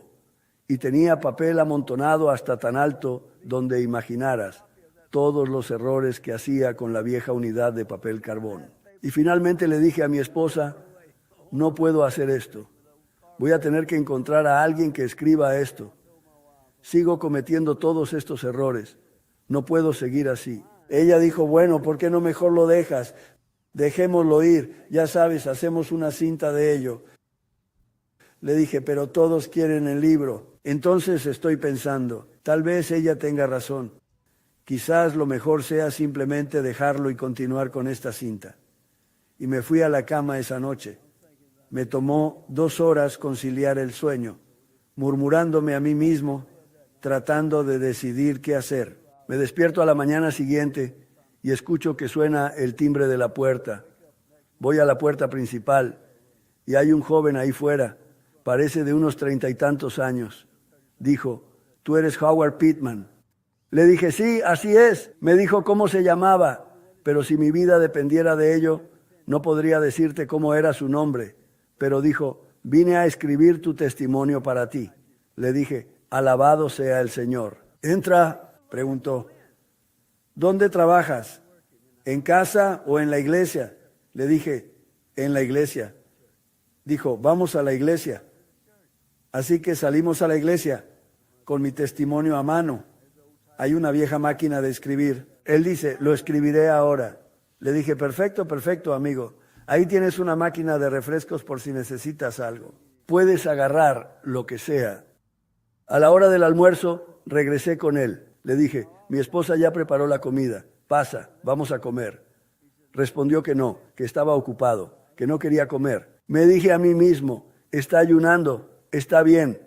B: Y tenía papel amontonado hasta tan alto donde imaginaras todos los errores que hacía con la vieja unidad de papel carbón. Y finalmente le dije a mi esposa, no puedo hacer esto. Voy a tener que encontrar a alguien que escriba esto. Sigo cometiendo todos estos errores. No puedo seguir así. Ella dijo, bueno, ¿por qué no mejor lo dejas? Dejémoslo ir. Ya sabes, hacemos una cinta de ello. Le dije, pero todos quieren el libro. Entonces estoy pensando, tal vez ella tenga razón. Quizás lo mejor sea simplemente dejarlo y continuar con esta cinta. Y me fui a la cama esa noche. Me tomó 2 horas conciliar el sueño, murmurándome a mí mismo, tratando de decidir qué hacer. Me despierto a la mañana siguiente y escucho que suena el timbre de la puerta. Voy a la puerta principal y hay un joven ahí fuera, parece de unos 30 y tantos años. Dijo, ¿tú eres Howard Pittman? Le dije, sí, así es. Me dijo cómo se llamaba, pero si mi vida dependiera de ello, no podría decirte cómo era su nombre. Pero dijo, vine a escribir tu testimonio para ti. Le dije, alabado sea el Señor. Entra, Preguntó, ¿dónde trabajas? ¿En casa o en la iglesia? Le dije, en la iglesia. Dijo, vamos a la iglesia. Así que salimos a la iglesia con mi testimonio a mano. Hay una vieja máquina de escribir. Él dice, lo escribiré ahora. Le dije, perfecto, perfecto, amigo. Ahí tienes una máquina de refrescos por si necesitas algo. Puedes agarrar lo que sea. A la hora del almuerzo, regresé con él. Le dije, mi esposa ya preparó la comida. Pasa, vamos a comer. Respondió que no, que estaba ocupado, que no quería comer. Me dije a mí mismo, está ayunando, está bien.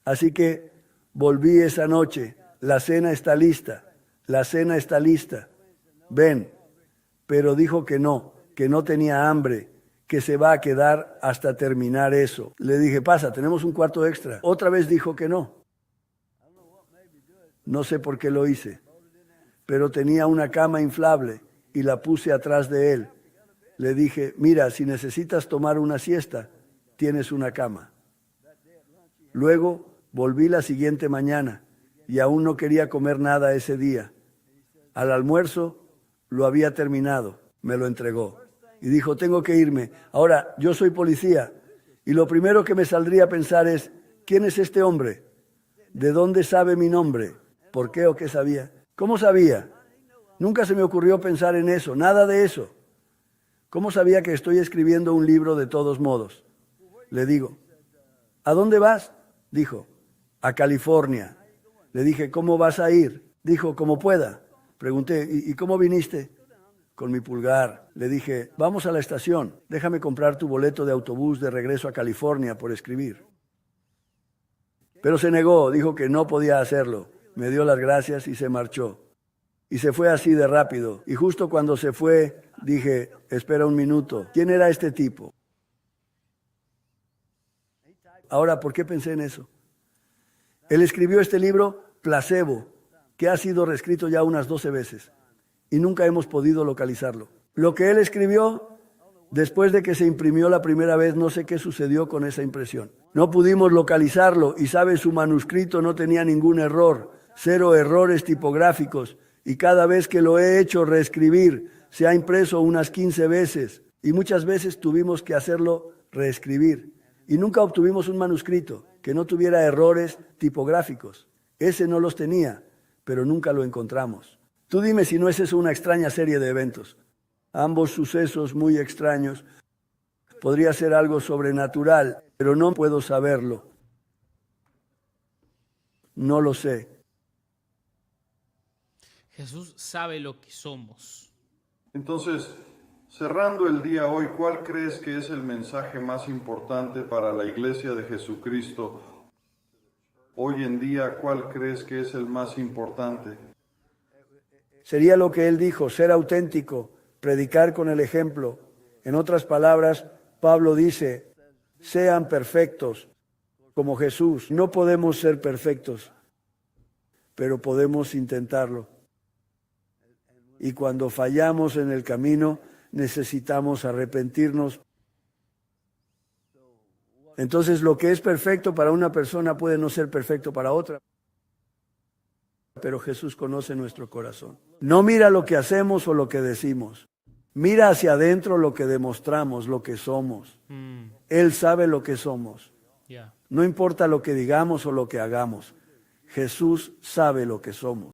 B: Así que volví esa noche. La cena está lista. La cena está lista. Ven. Pero dijo que no tenía hambre, que se va a quedar hasta terminar eso. Le dije, pasa, tenemos un cuarto extra. Otra vez dijo que no. No sé por qué lo hice, pero tenía una cama inflable y la puse atrás de él. Le dije, mira, si necesitas tomar una siesta, tienes una cama. Luego volví la siguiente mañana y aún no quería comer nada ese día. Al almuerzo lo había terminado, me lo entregó y dijo, tengo que irme. Ahora, yo soy policía y lo primero que me saldría a pensar es, ¿quién es este hombre? ¿De dónde sabe mi nombre? ¿Por qué o qué sabía? ¿Cómo sabía? Nunca se me ocurrió pensar en eso, nada de eso. ¿Cómo sabía que estoy escribiendo un libro de todos modos? Le digo, ¿a dónde vas? Dijo, a California. Le dije, ¿cómo vas a ir? Dijo, como pueda. Pregunté, ¿y cómo viniste? Con mi pulgar. Le dije, vamos a la estación, déjame comprar tu boleto de autobús de regreso a California por escribir. Pero se negó, dijo que no podía hacerlo. Me dio las gracias y se marchó. Y se fue así de rápido. Y justo cuando se fue, dije, espera un minuto, ¿quién era este tipo? Ahora, ¿por qué pensé en eso? Él escribió este libro, Placebo, que ha sido reescrito ya unas 12 veces. Y nunca hemos podido localizarlo. Lo que él escribió, después de que se imprimió la primera vez, no sé qué sucedió con esa impresión. No pudimos localizarlo y sabe, su manuscrito no tenía ningún error, 0 errores tipográficos. Y cada vez que lo he hecho reescribir, se ha impreso unas 15 veces. Y muchas veces tuvimos que hacerlo reescribir. Y nunca obtuvimos un manuscrito que no tuviera errores tipográficos. Ese no los tenía, pero nunca lo encontramos. Tú dime si no es eso una extraña serie de eventos. Ambos sucesos muy extraños. Podría ser algo sobrenatural, pero no puedo saberlo. No lo sé.
C: Jesús sabe lo que somos.
A: Entonces, cerrando el día hoy, ¿cuál crees que es el mensaje más importante para la Iglesia de Jesucristo? Hoy en día, ¿cuál crees que es el más importante?
B: Sería lo que él dijo, ser auténtico, predicar con el ejemplo. En otras palabras, Pablo dice, sean perfectos como Jesús. No podemos ser perfectos, pero podemos intentarlo. Y cuando fallamos en el camino, necesitamos arrepentirnos. Entonces, lo que es perfecto para una persona puede no ser perfecto para otra. Pero Jesús conoce nuestro corazón. No mira lo que hacemos o lo que decimos. Mira hacia adentro lo que demostramos, lo que somos. Él sabe lo que somos. No importa lo que digamos o lo que hagamos. Jesús sabe lo que somos.